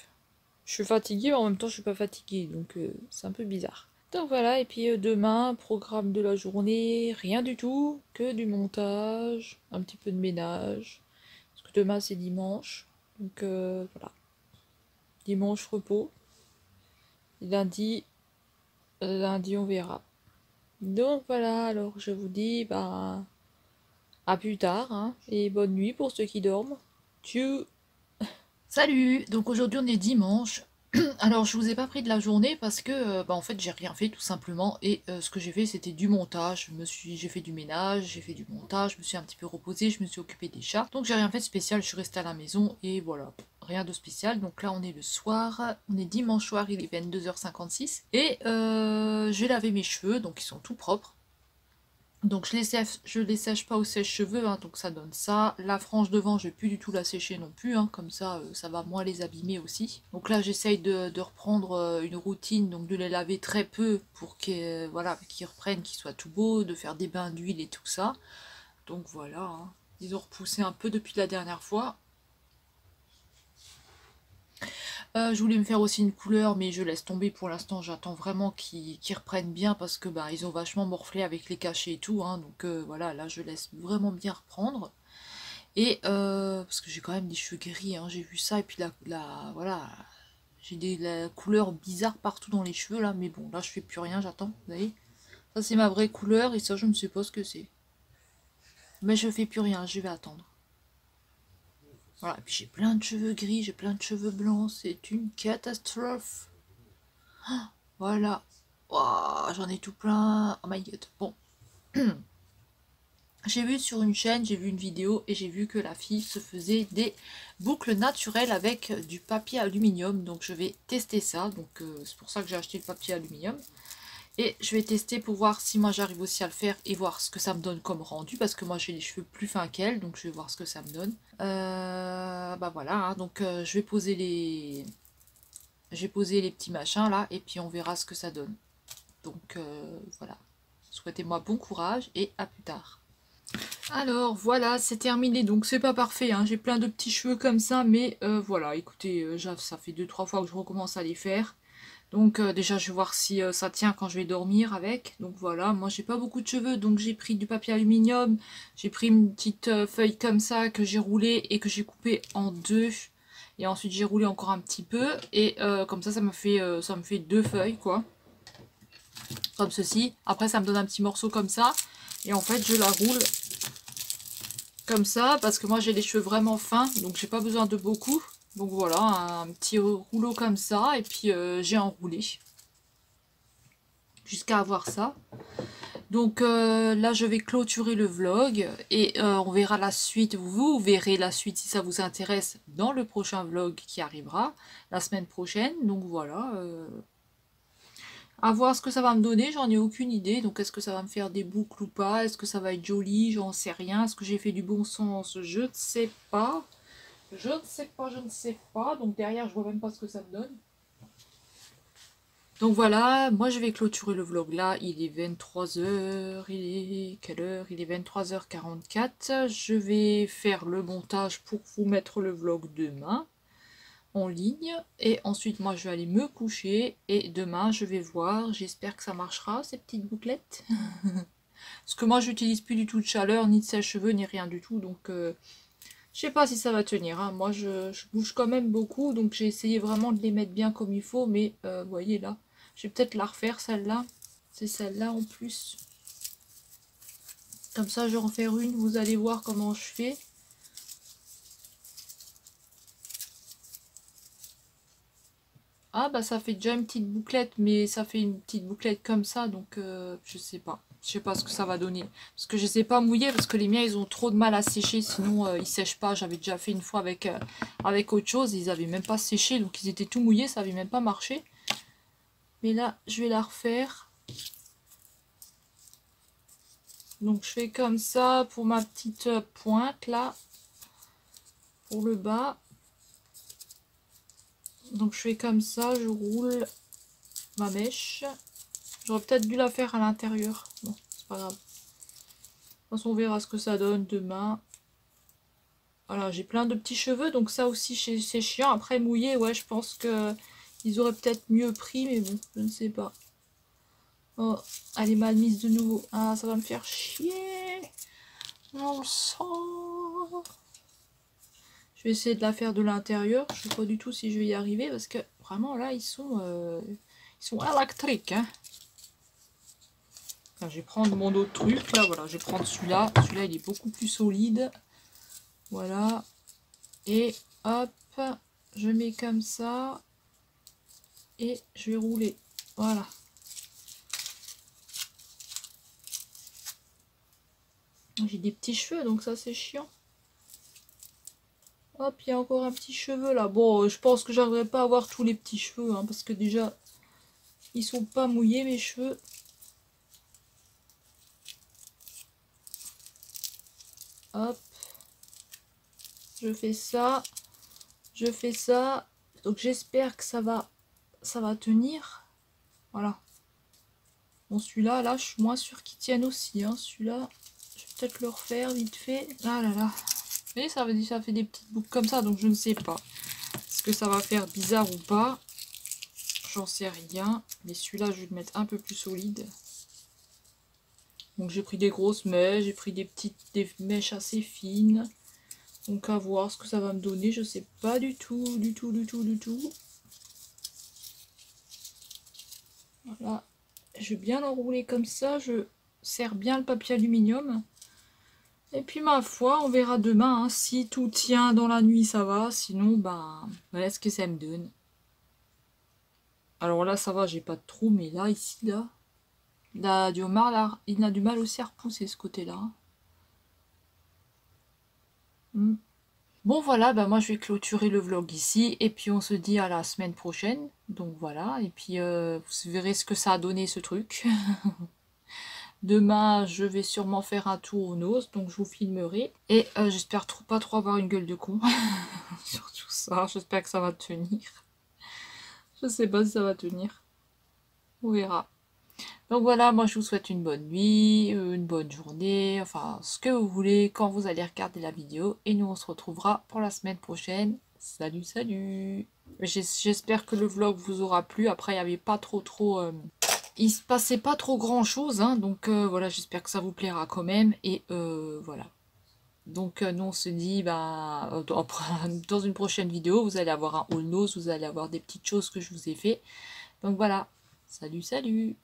Je suis fatiguée, mais en même temps je suis pas fatiguée, donc c'est un peu bizarre. Donc voilà, et puis demain, programme de la journée, rien du tout, que du montage, un petit peu de ménage. Parce que demain c'est dimanche, donc voilà. Dimanche repos. Lundi, lundi on verra. Donc voilà, alors je vous dis bah à plus tard, hein, et bonne nuit pour ceux qui dorment. Tchou. Salut! Donc aujourd'hui on est dimanche. Alors je vous ai pas pris de la journée parce que bah, en fait j'ai rien fait tout simplement et ce que j'ai fait c'était du montage. J'ai fait du ménage, j'ai fait du montage, je me suis un petit peu reposée, je me suis occupée des chats. Donc j'ai rien fait de spécial, je suis restée à la maison et voilà, rien de spécial. Donc là on est le soir, on est dimanche soir, il est 22h56 et j'ai lavé mes cheveux donc ils sont tout propres. Donc je les sèche pas au sèche-cheveux, hein, donc ça donne ça. La frange devant, je vais plus du tout la sécher non plus, hein, comme ça va moins les abîmer aussi. Donc là j'essaye de reprendre une routine, donc de les laver très peu pour qu'ils voilà, qu'ils reprennent, qu'ils soient tout beaux, de faire des bains d'huile et tout ça. Donc voilà, hein. Ils ont repoussé un peu depuis la dernière fois. Je voulais me faire aussi une couleur, mais je laisse tomber pour l'instant. J'attends vraiment qu'ils reprennent bien parce que bah, ils ont vachement morflé avec les cachets et tout. Hein, donc voilà, là je laisse vraiment bien reprendre. Et parce que j'ai quand même des cheveux gris, hein, j'ai vu ça. Et puis voilà, j'ai la couleur bizarre partout dans les cheveux là. Mais bon, là je fais plus rien, j'attends. Vous voyez, ça c'est ma vraie couleur et ça je ne sais pas ce que c'est. Mais je fais plus rien, je vais attendre. Voilà, et puis j'ai plein de cheveux gris, j'ai plein de cheveux blancs, c'est une catastrophe. Voilà. Ouah, j'en ai tout plein. Oh my god. Bon. J'ai vu sur une chaîne, j'ai vu une vidéo et j'ai vu que la fille se faisait des boucles naturelles avec du papier aluminium. Donc je vais tester ça. Donc c'est pour ça que j'ai acheté le papier aluminium. Et je vais tester pour voir si moi j'arrive aussi à le faire et voir ce que ça me donne comme rendu. Parce que moi j'ai les cheveux plus fins qu'elle. Donc je vais voir ce que ça me donne. Bah voilà. Hein, donc je vais poser les... J'ai posé les petits machins là et puis on verra ce que ça donne. Donc voilà, souhaitez-moi bon courage et à plus tard. Alors voilà, c'est terminé, donc c'est pas parfait, hein. J'ai plein de petits cheveux comme ça, mais voilà, écoutez, ça fait 2-3 fois que je recommence à les faire. Donc déjà je vais voir si ça tient quand je vais dormir avec. Donc voilà, moi j'ai pas beaucoup de cheveux, donc j'ai pris du papier aluminium, j'ai pris une petite feuille comme ça que j'ai roulée et que j'ai coupée en deux. Et ensuite j'ai roulé encore un petit peu, et comme ça me fait deux feuilles quoi. Comme ceci. Après ça me donne un petit morceau comme ça. Et en fait je la roule comme ça parce que moi j'ai les cheveux vraiment fins. Donc j'ai pas besoin de beaucoup. Donc voilà, un petit rouleau comme ça. Et puis j'ai enroulé. Jusqu'à avoir ça. Donc là je vais clôturer le vlog. Et on verra la suite. Vous verrez la suite si ça vous intéresse dans le prochain vlog qui arrivera la semaine prochaine. Donc voilà. À voir ce que ça va me donner, j'en ai aucune idée. Donc est-ce que ça va me faire des boucles ou pas? Est-ce que ça va être joli? J'en sais rien. Est-ce que j'ai fait du bon sens? Je ne sais pas. Je ne sais pas, je ne sais pas. Donc derrière, je vois même pas ce que ça me donne. Donc voilà, moi je vais clôturer le vlog là. Il est 23h. Il est... Quelle heure? Il est 23h44. Je vais faire le montage pour vous mettre le vlog demain en ligne, et ensuite moi je vais aller me coucher et demain je vais voir, j'espère que ça marchera ces petites bouclettes. Parce que moi j'utilise plus du tout de chaleur, ni de sèche-cheveux, ni rien du tout, donc je sais pas si ça va tenir, hein. Moi je bouge quand même beaucoup, donc j'ai essayé vraiment de les mettre bien comme il faut, mais vous voyez là, je vais peut-être la refaire celle-là, c'est celle-là en plus. Comme ça je vais en faire une, vous allez voir comment je fais. Ah bah ça fait déjà une petite bouclette, mais ça fait une petite bouclette comme ça, donc je sais pas. Je sais pas ce que ça va donner. Parce que je sais pas mouiller, parce que les miens ils ont trop de mal à sécher, sinon ils sèchent pas. J'avais déjà fait une fois avec autre chose, ils avaient même pas séché, donc ils étaient tout mouillés, ça avait même pas marché. Mais là, je vais la refaire. Donc je fais comme ça pour ma petite pointe là, pour le bas. Donc je fais comme ça, je roule ma mèche. J'aurais peut-être dû la faire à l'intérieur. Bon, c'est pas grave. toute façon, on verra ce que ça donne demain. Voilà, j'ai plein de petits cheveux, donc ça aussi c'est chiant. Après mouillé, ouais, je pense que ils auraient peut-être mieux pris, mais bon, je ne sais pas. Oh, elle est mal mise de nouveau. Ah, ça va me faire chier. On le sent. Je vais essayer de la faire de l'intérieur. Je ne sais pas du tout si je vais y arriver, parce que vraiment là, ils sont électriques. Hein. Là, je vais prendre mon autre truc, là, voilà, je vais prendre celui-là. Celui-là, il est beaucoup plus solide. Voilà. Et hop, je mets comme ça. Et je vais rouler. Voilà. J'ai des petits cheveux, donc ça, c'est chiant. Hop, il y a encore un petit cheveu, là. Bon, je pense que j'arriverai pas à avoir tous les petits cheveux, hein, parce que déjà, ils sont pas mouillés, mes cheveux. Hop. Je fais ça. Je fais ça. Donc j'espère que ça va tenir. Voilà. Bon, celui-là, là, je suis moins sûre qu'il tienne aussi. Hein. Celui-là, je vais peut-être le refaire vite fait. Ah là là. Vous voyez, ça fait des petites boucles comme ça, donc je ne sais pas. Est-ce que ça va faire bizarre ou pas? J'en sais rien. Mais celui-là, je vais le mettre un peu plus solide. Donc j'ai pris des grosses mèches, j'ai pris des mèches assez fines. Donc à voir ce que ça va me donner, je sais pas du tout, du tout. Voilà, je vais bien l'enrouler comme ça, je serre bien le papier aluminium. Et puis ma foi, on verra demain, hein. Si tout tient dans la nuit, ça va, sinon, ben, voilà ce que ça me donne. Alors là, ça va, j'ai pas de trou, mais là, ici, là, il a du mal aussi à repousser ce côté-là. Bon voilà, bah moi je vais clôturer le vlog ici et puis on se dit à la semaine prochaine. Donc voilà, et puis vous verrez ce que ça a donné ce truc. Demain je vais sûrement faire un tour aux noces, donc je vous filmerai. Et j'espère pas trop avoir une gueule de con. Surtout ça, j'espère que ça va tenir. Je sais pas si ça va tenir. On verra. Donc voilà, moi je vous souhaite une bonne nuit, une bonne journée, enfin ce que vous voulez quand vous allez regarder la vidéo. Et nous on se retrouvera pour la semaine prochaine. Salut, salut! J'espère que le vlog vous aura plu. Après il n'y avait pas trop... il se passait pas trop grand chose, hein, donc voilà, j'espère que ça vous plaira quand même. Et voilà. Donc nous on se dit, bah, dans une prochaine vidéo, vous allez avoir un haul nose, vous allez avoir des petites choses que je vous ai fait. Donc voilà, salut, salut!